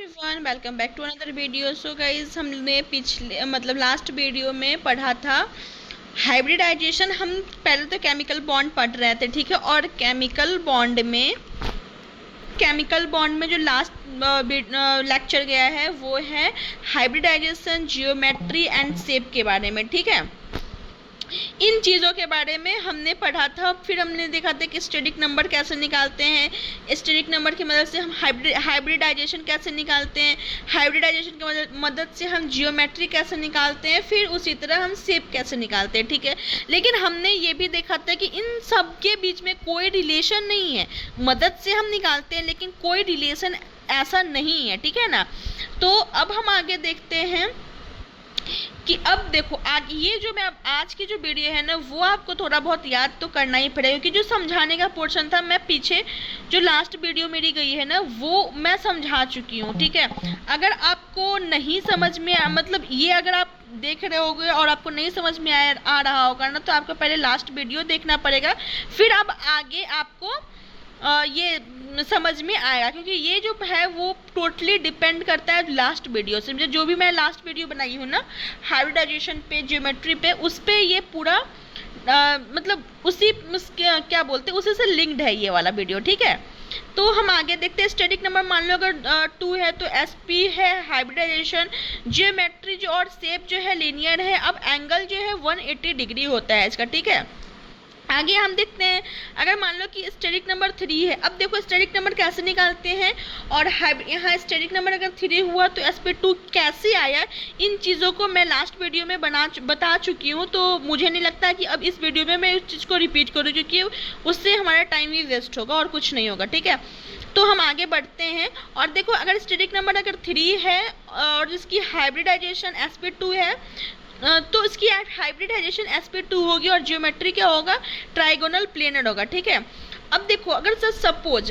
Everyone, welcome back to another video. So guys, हमने पिछले last video में पढ़ा था हाइब्रिडाइजेशन। हम पहले तो केमिकल बॉन्ड पढ़ रहे थे, ठीक है। और केमिकल बॉन्ड में जो लास्ट लेक्चर गया है वो है हाइब्रिडाइजेशन, जियोमेट्री एंड शेप के बारे में, ठीक है। इन चीज़ों के बारे में हमने पढ़ा था। फिर हमने देखा था कि स्टेटिक नंबर कैसे निकालते हैं, स्टेटिक नंबर की मदद से हम हाइब्रिडाइजेशन कैसे निकालते हैं, हाइब्रिडाइजेशन की मदद से हम जियोमेट्री कैसे निकालते हैं, फिर उसी तरह हम शेप कैसे निकालते हैं, ठीक है। लेकिन हमने ये भी देखा था कि इन सब के बीच में कोई रिलेशन नहीं है। मदद से हम निकालते हैं लेकिन कोई रिलेशन ऐसा नहीं है, ठीक है ना। तो अब हम आगे देखते हैं कि अब देखो ये जो मैं आज की जो वीडियो है ना वो आपको थोड़ा बहुत याद तो करना ही पड़ेगा, क्योंकि जो समझाने का पोर्शन था मैं पीछे जो लास्ट वीडियो मेरी गई है ना वो मैं समझा चुकी हूँ, ठीक है। अगर आपको नहीं समझ में ये अगर आप देख रहे होगे और आपको नहीं समझ में आ रहा होगा ना, तो आपको पहले लास्ट वीडियो देखना पड़ेगा, फिर अब आगे आपको ये समझ में आएगा। क्योंकि ये जो है वो टोटली डिपेंड करता है लास्ट वीडियो से। जो भी मैं लास्ट वीडियो बनाई हूँ ना हाइब्रिडाइजेशन पे, ज्योमेट्री पे, उस पे ये पूरा उसी क्या बोलते हैं उसी से लिंक्ड है ये वाला वीडियो, ठीक है। तो हम आगे देखते हैं। स्टैटिक नंबर मान लो अगर 2 है तो SP है हाइब्रिडाइजेशन, ज्योमेट्री जो और शेप जो है लीनियर है। अब एंगल जो है 180 डिग्री होता है इसका, ठीक है। आगे हम देखते हैं अगर मान लो कि स्टेटिक नंबर 3 है। अब देखो स्टेटिक नंबर कैसे निकालते हैं और यहाँ स्टेटिक नंबर अगर 3 हुआ तो SP2 कैसे आया, इन चीज़ों को मैं लास्ट वीडियो में बता चुकी हूँ। तो मुझे नहीं लगता कि अब इस वीडियो में मैं उस चीज़ को रिपीट करूँ, क्योंकि उससे हमारा टाइम ही वेस्ट होगा और कुछ नहीं होगा, ठीक है। तो हम आगे बढ़ते हैं और देखो अगर स्टेटिक नंबर अगर 3 है और जिसकी हाइब्रिडाइजेशन SP2 है तो इसकी हाइब्रिडाइजेशन SP2 होगी और ज्योमेट्री क्या होगा, ट्राइगोनल प्लेनर होगा, ठीक है। अब देखो अगर सपोज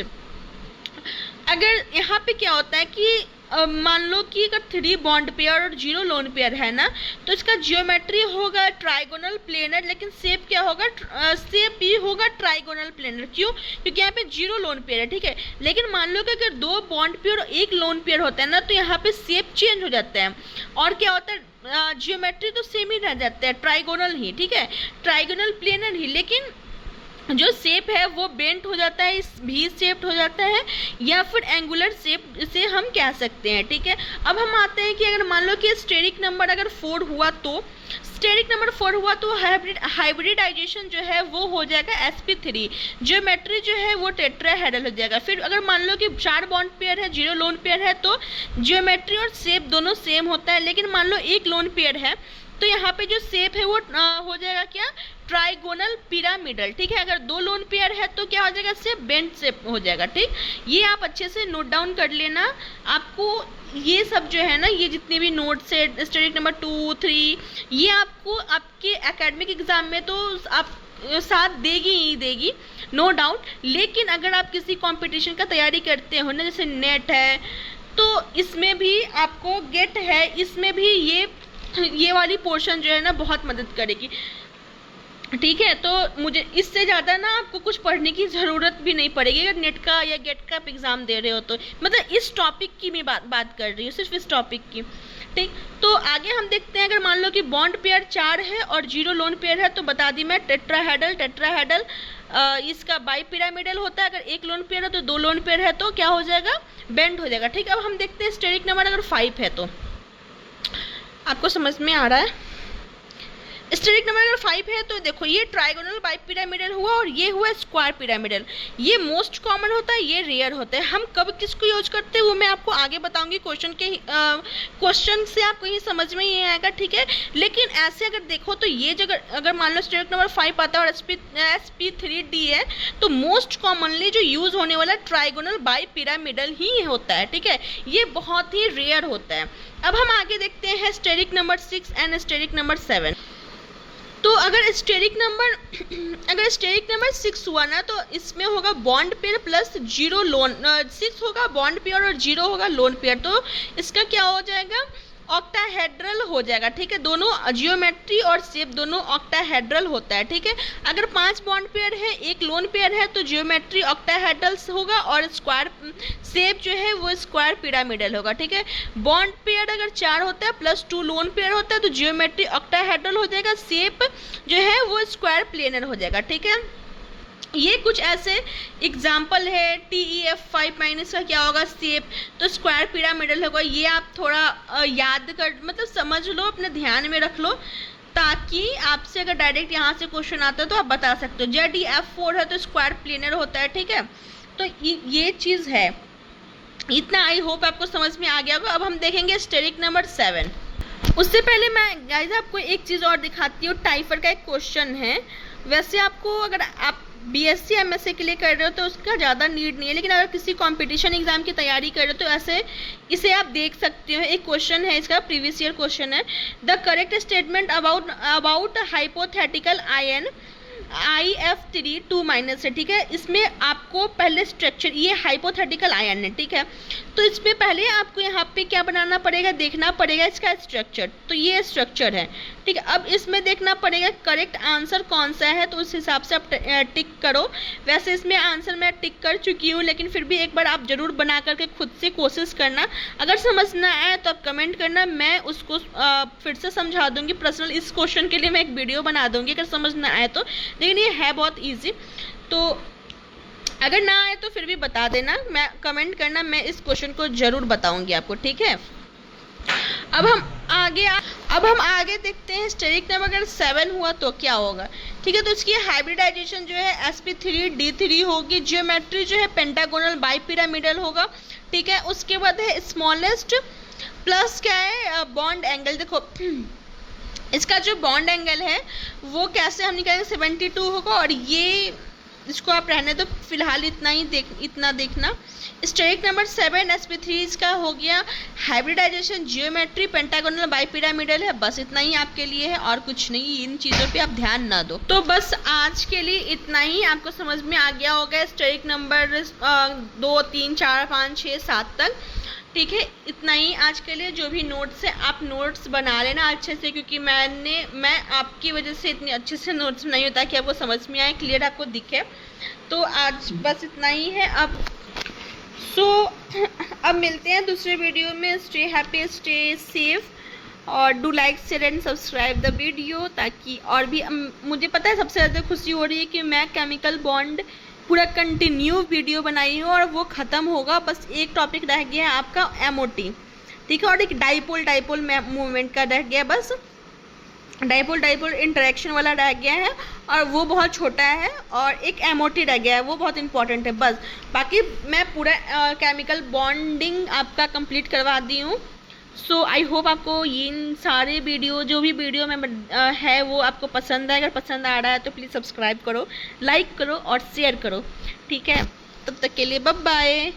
अगर यहाँ पे क्या होता है कि मान लो कि अगर 3 बॉन्ड पेयर और 0 लोन पेयर है ना, तो इसका ज्योमेट्री होगा ट्राइगोनल प्लेनर, लेकिन शेप क्या होगा, शेप भी होगा ट्राइगोनल प्लेनर। क्यों? क्योंकि यहाँ पे 0 लोन पेयर है, ठीक है। लेकिन मान लो कि अगर 2 बॉन्ड पेयर और 1 लोन पेयर होता है ना, तो यहाँ पे शेप चेंज हो जाता है और क्या होता है, ज्योमेट्री तो सेम ही रह जाता है, ट्राइगोनल ही, ठीक है, ट्राइगोनल प्लेनर ही। लेकिन जो शेप है वो बेंट हो जाता है, भी शेप्ड हो जाता है, या फिर एंगुलर शेप से हम कह सकते हैं, ठीक है। अब हम आते हैं कि अगर मान लो कि स्टेरिक नंबर अगर 4 हुआ तो हाइब्रिडाइजेशन जो है वो हो जाएगा SP3, ज्योमेट्री जो है वो टेट्राहेड्रल हो जाएगा। फिर अगर मान लो कि 4 बॉन्ड पेयर है, 0 लोन पेयर है, तो ज्योमेट्री और शेप दोनों सेम होता है। लेकिन मान लो 1 लोन पेयर है तो यहाँ पे जो शेप है वो हो जाएगा क्या, ट्राइगोनल पिरामिडल, ठीक है। अगर 2 लोन पेयर है तो क्या हो जाएगा, शेप बेंट शेप हो जाएगा, ठीक। ये आप अच्छे से नोट डाउन कर लेना। आपको ये सब जो है ना, ये जितने भी नोट्स है स्टेटिक नंबर 2, 3, ये आपको आपके एकेडमिक एग्जाम में तो आप साथ देगी ही देगी, नो डाउट। लेकिन अगर आप किसी कंपटीशन का तैयारी करते हो ना, जैसे नेट है, तो इसमें भी आपको गेट है, इसमें भी ये वाली पोर्शन जो है ना बहुत मदद करेगी, ठीक है। तो मुझे इससे ज़्यादा ना आपको कुछ पढ़ने की ज़रूरत भी नहीं पड़ेगी अगर नेट का या गेट का आप एग्ज़ाम दे रहे हो तो। इस टॉपिक की मैं बात कर रही हूँ, सिर्फ इस टॉपिक की, ठीक। तो आगे हम देखते हैं अगर मान लो कि बॉन्ड पेयर 4 है और 0 लोन पेयर है, तो बता दी मैं टेट्राहेड्रल इसका बाई पिरामिडल होता है। अगर 1 लोन पेयर है तो 2 लोन पेयर है तो क्या हो जाएगा, बेंड हो जाएगा, ठीक। अब हम देखते हैं स्टेरिक नंबर अगर 5 है तो आपको समझ में आ रहा है। स्टेरिक नंबर अगर 5 है तो देखो ये ट्राइगोनल बाई पिरामिडल हुआ और ये हुआ स्क्वायर पिरामिडल। ये मोस्ट कॉमन होता है, ये रेयर होता है। हम कब किसको यूज करते हैं वो मैं आपको आगे बताऊंगी, क्वेश्चन से आपको ये समझ में ही आएगा, ठीक है। लेकिन ऐसे अगर देखो तो ये जगह अगर मान लो स्टेरिक नंबर 5 आता है और SP3D है, तो मोस्ट कॉमनली जो यूज होने वाला ट्राइगोनल बाई पिरामिडल ही होता है, ठीक है। ये बहुत ही रेयर होता है। अब हम आगे देखते हैं steric number 6 and steric number 7। तो अगर स्टेरिक नंबर 6 हुआ ना, तो इसमें होगा बॉन्ड पेयर प्लस 0 लोन, 6 होगा बॉन्ड पेयर और 0 होगा लोन पेयर। तो इसका क्या हो जाएगा, ऑक्टाहेड्रल हो जाएगा, ठीक है। दोनों जियोमेट्री और शेप दोनों ऑक्टाहेड्रल होता है, ठीक है। अगर 5 बॉन्ड पेयर है, एक लोन पेयर है, तो जियोमेट्री ऑक्टाहेड्रल होगा और स्क्वायर शेप जो है वो स्क्वायर पिरामिडल होगा, ठीक है। बॉन्ड पेयर अगर 4 होता है प्लस 2 लोन पेयर होता है तो जियोमेट्री ऑक्टाहेड्रल हो जाएगा, शेप जो है वो स्क्वायर प्लेनर हो जाएगा, ठीक है। ये कुछ ऐसे एग्जाम्पल है। TEF 5 इसका क्या होगा, शेप, तो स्क्वायर पिरामिडल होगा। ये आप थोड़ा याद कर, मतलब समझ लो, अपने ध्यान में रख लो, ताकि आपसे अगर डायरेक्ट यहाँ से क्वेश्चन आता है तो आप बता सकते हो। ZEF 4 है तो स्क्वायर प्लेनर होता है, ठीक है। तो ये चीज़ है। इतना आई होप आपको समझ में आ गया होगा। अब हम देखेंगे स्टेरिक नंबर 7। उससे पहले मैं गाइस आपको एक चीज़ और दिखाती हूँ। टाइफर का एक क्वेश्चन है। वैसे आपको, अगर आप BSc MSc के लिए कर रहे हो तो उसका ज़्यादा नीड नहीं है, लेकिन अगर किसी कंपटीशन एग्जाम की तैयारी कर रहे हो तो ऐसे इसे आप देख सकते हो। एक क्वेश्चन है, इसका प्रीवियस ईयर क्वेश्चन है। The correct statement about hypothetical ion IF3 2- है, ठीक है। इसमें आपको पहले स्ट्रक्चर, ये हाइपोथेटिकल आयन है, ठीक है। तो इसमें पहले आपको यहाँ पे क्या बनाना पड़ेगा, देखना पड़ेगा इसका स्ट्रक्चर। तो ये स्ट्रक्चर है, ठीक है। अब इसमें देखना पड़ेगा करेक्ट आंसर कौन सा है, तो उस हिसाब से आप टिक करो। वैसे इसमें आंसर मैं टिक कर चुकी हूँ, लेकिन फिर भी एक बार आप जरूर बना करके खुद से कोशिश करना। अगर समझ ना आए तो आप कमेंट करना, मैं उसको फिर से समझा दूंगी। पर्सनल इस क्वेश्चन के लिए मैं एक वीडियो बना दूंगी अगर समझ ना आए तो, लेकिन ये है बहुत ईजी। तो अगर ना आए तो फिर भी बता देना, मैं कमेंट करना, मैं इस क्वेश्चन को जरूर बताऊंगी आपको, ठीक है। अब हम आगे देखते हैं स्टेरिक नंबर अगर 7 हुआ तो क्या होगा, ठीक है। तो इसकी हाइब्रिडाइजेशन जो है sp3d3 होगी। जियोमेट्री जो है पेंटागोनल बाइपिरामिडल होगा, ठीक है। उसके बाद है स्मॉलेस्ट प्लस क्या है, बॉन्ड एंगल। देखो इसका जो बॉन्ड एंगल है वो कैसे हम निकालेंगे, 72 होगा। और ये इसको आप रहने दो फिलहाल, इतना देखना। स्टेरिक नंबर 7 sp3 इसका हो गया। हाइब्रिडाइजेशन जियोमेट्री पेंटागोनल बाइपिरामिडल है। बस इतना ही आपके लिए है और कुछ नहीं, इन चीज़ों पे आप ध्यान ना दो। तो बस आज के लिए इतना ही, आपको समझ में आ गया होगा स्टेरिक नंबर 2 3 4 5 6 7 तक, ठीक है। इतना ही आज के लिए। जो भी नोट्स है आप नोट्स बना लेना अच्छे से, क्योंकि मैं आपकी वजह से इतने अच्छे से नोट्स नहीं होता कि आपको समझ में आए, क्लियर आपको दिखे। तो आज बस इतना ही है। अब मिलते हैं दूसरे वीडियो में। स्टे हैप्पी, स्टे सेफ, और do like, share and subscribe the video, ताकि और भी मुझे पता है सबसे ज़्यादा खुशी हो रही है कि मैं केमिकल बॉन्ड पूरा कंटिन्यू वीडियो बनाई हूँ और वो ख़त्म होगा। बस एक टॉपिक रह गया है आपका MOT, ठीक है। और एक डाइपोल मूवमेंट का रह गया, बस डाइपोल इंटरेक्शन वाला रह गया है, और वो बहुत छोटा है। और एक MOT रह गया है, वो बहुत इंपॉर्टेंट है। बस बाकी मैं पूरा केमिकल बॉन्डिंग आपका कंप्लीट करवा दी हूँ। सो आई होप आपको इन सारे वीडियो, जो भी वीडियो में है वो आपको पसंद है। अगर पसंद आ रहा है तो प्लीज़ सब्सक्राइब करो, लाइक करो और शेयर करो, ठीक है। तब तक के लिए बाय बाय।